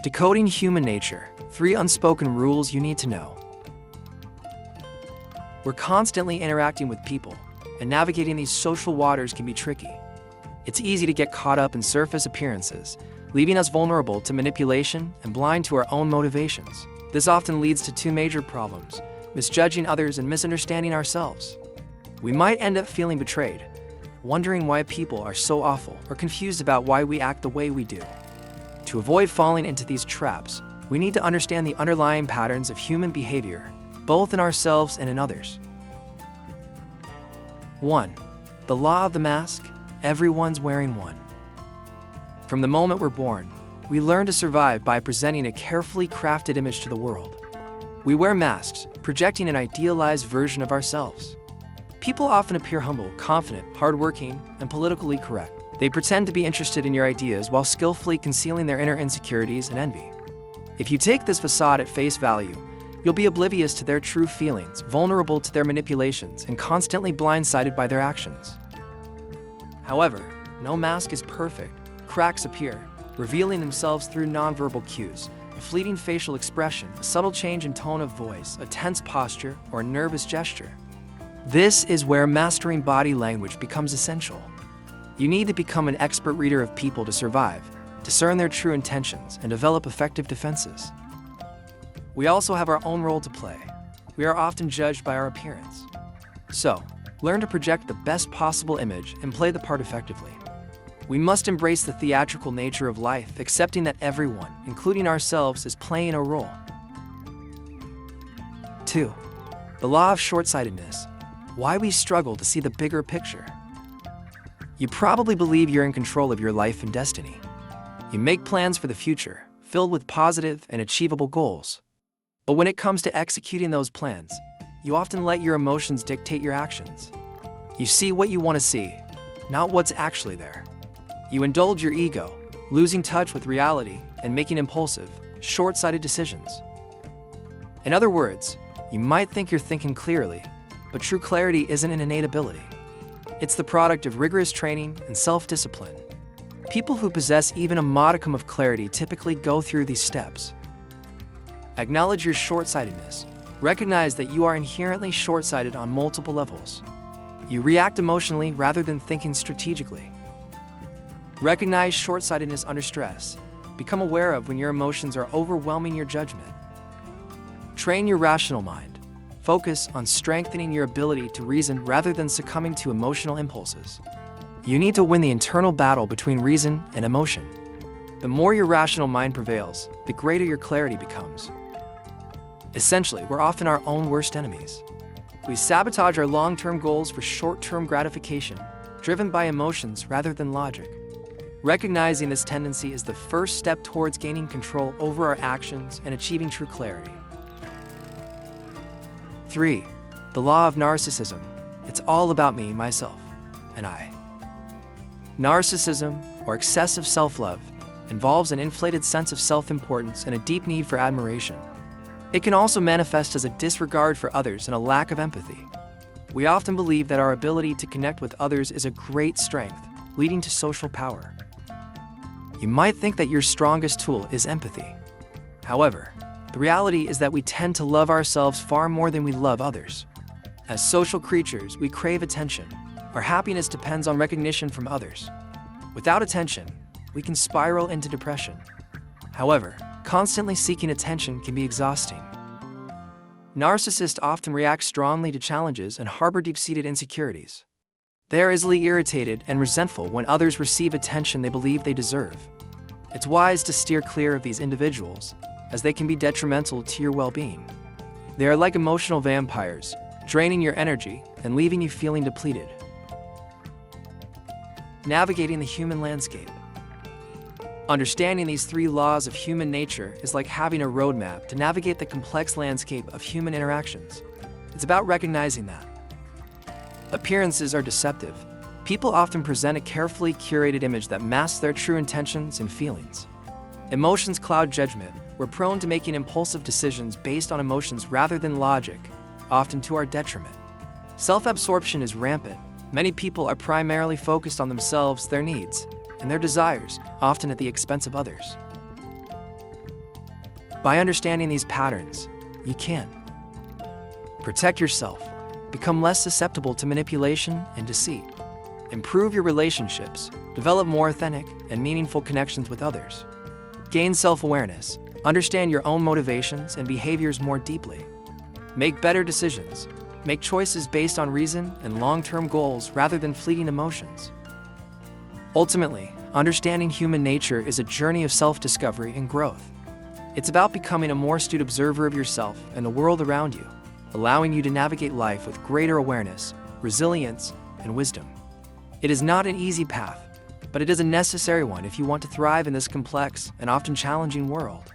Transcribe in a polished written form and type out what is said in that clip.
Decoding human nature, 3 unspoken rules you need to know. We're constantly interacting with people, and navigating these social waters can be tricky. It's easy to get caught up in surface appearances, leaving us vulnerable to manipulation and blind to our own motivations. This often leads to 2 major problems: misjudging others and misunderstanding ourselves. We might end up feeling betrayed, wondering why people are so awful, or confused about why we act the way we do. To avoid falling into these traps, we need to understand the underlying patterns of human behavior, both in ourselves and in others. 1. The law of the mask. Everyone's wearing one. From the moment we're born, we learn to survive by presenting a carefully crafted image to the world. We wear masks, projecting an idealized version of ourselves. People often appear humble, confident, hardworking, and politically correct. They pretend to be interested in your ideas while skillfully concealing their inner insecurities and envy. If you take this facade at face value, you'll be oblivious to their true feelings, vulnerable to their manipulations, and constantly blindsided by their actions. However, no mask is perfect. Cracks appear, revealing themselves through nonverbal cues, a fleeting facial expression, a subtle change in tone of voice, a tense posture, or a nervous gesture. This is where mastering body language becomes essential. You need to become an expert reader of people to survive, discern their true intentions, and develop effective defenses. We also have our own role to play. We are often judged by our appearance. So, learn to project the best possible image and play the part effectively. We must embrace the theatrical nature of life, accepting that everyone, including ourselves, is playing a role. 2. The Law of Shortsightedness. Why we struggle to see the bigger picture. You probably believe you're in control of your life and destiny. You make plans for the future, filled with positive and achievable goals. But when it comes to executing those plans, you often let your emotions dictate your actions. You see what you want to see, not what's actually there. You indulge your ego, losing touch with reality and making impulsive, short-sighted decisions. In other words, you might think you're thinking clearly, but true clarity isn't an innate ability. It's the product of rigorous training and self-discipline. People who possess even a modicum of clarity typically go through these steps. Acknowledge your short-sightedness. Recognize that you are inherently short-sighted on multiple levels. You react emotionally rather than thinking strategically. Recognize short-sightedness under stress. Become aware of when your emotions are overwhelming your judgment. Train your rational mind. Focus on strengthening your ability to reason rather than succumbing to emotional impulses. You need to win the internal battle between reason and emotion. The more your rational mind prevails, the greater your clarity becomes. Essentially, we're often our own worst enemies. We sabotage our long-term goals for short-term gratification, driven by emotions rather than logic. Recognizing this tendency is the first step towards gaining control over our actions and achieving true clarity. 3. The Law of Narcissism. It's all about me, myself, and I. Narcissism, or excessive self-love, involves an inflated sense of self-importance and a deep need for admiration. It can also manifest as a disregard for others and a lack of empathy. We often believe that our ability to connect with others is a great strength, leading to social power. You might think that your strongest tool is empathy. However, the reality is that we tend to love ourselves far more than we love others. As social creatures, we crave attention. Our happiness depends on recognition from others. Without attention, we can spiral into depression. However, constantly seeking attention can be exhausting. Narcissists often react strongly to challenges and harbor deep-seated insecurities. They are easily irritated and resentful when others receive attention they believe they deserve. It's wise to steer clear of these individuals, as they can be detrimental to your well-being. They are like emotional vampires, draining your energy and leaving you feeling depleted. Navigating the human landscape. Understanding these 3 laws of human nature is like having a roadmap to navigate the complex landscape of human interactions. It's about recognizing that. Appearances are deceptive. People often present a carefully curated image that masks their true intentions and feelings. Emotions cloud judgment. We're prone to making impulsive decisions based on emotions rather than logic, often to our detriment. Self-absorption is rampant. Many people are primarily focused on themselves, their needs, and their desires, often at the expense of others. By understanding these patterns, you can protect yourself, become less susceptible to manipulation and deceit, improve your relationships, develop more authentic and meaningful connections with others, gain self-awareness, understand your own motivations and behaviors more deeply, make better decisions, make choices based on reason and long-term goals rather than fleeting emotions. Ultimately, understanding human nature is a journey of self-discovery and growth. It's about becoming a more astute observer of yourself and the world around you, allowing you to navigate life with greater awareness, resilience, and wisdom. It is not an easy path, but it is a necessary one if you want to thrive in this complex and often challenging world.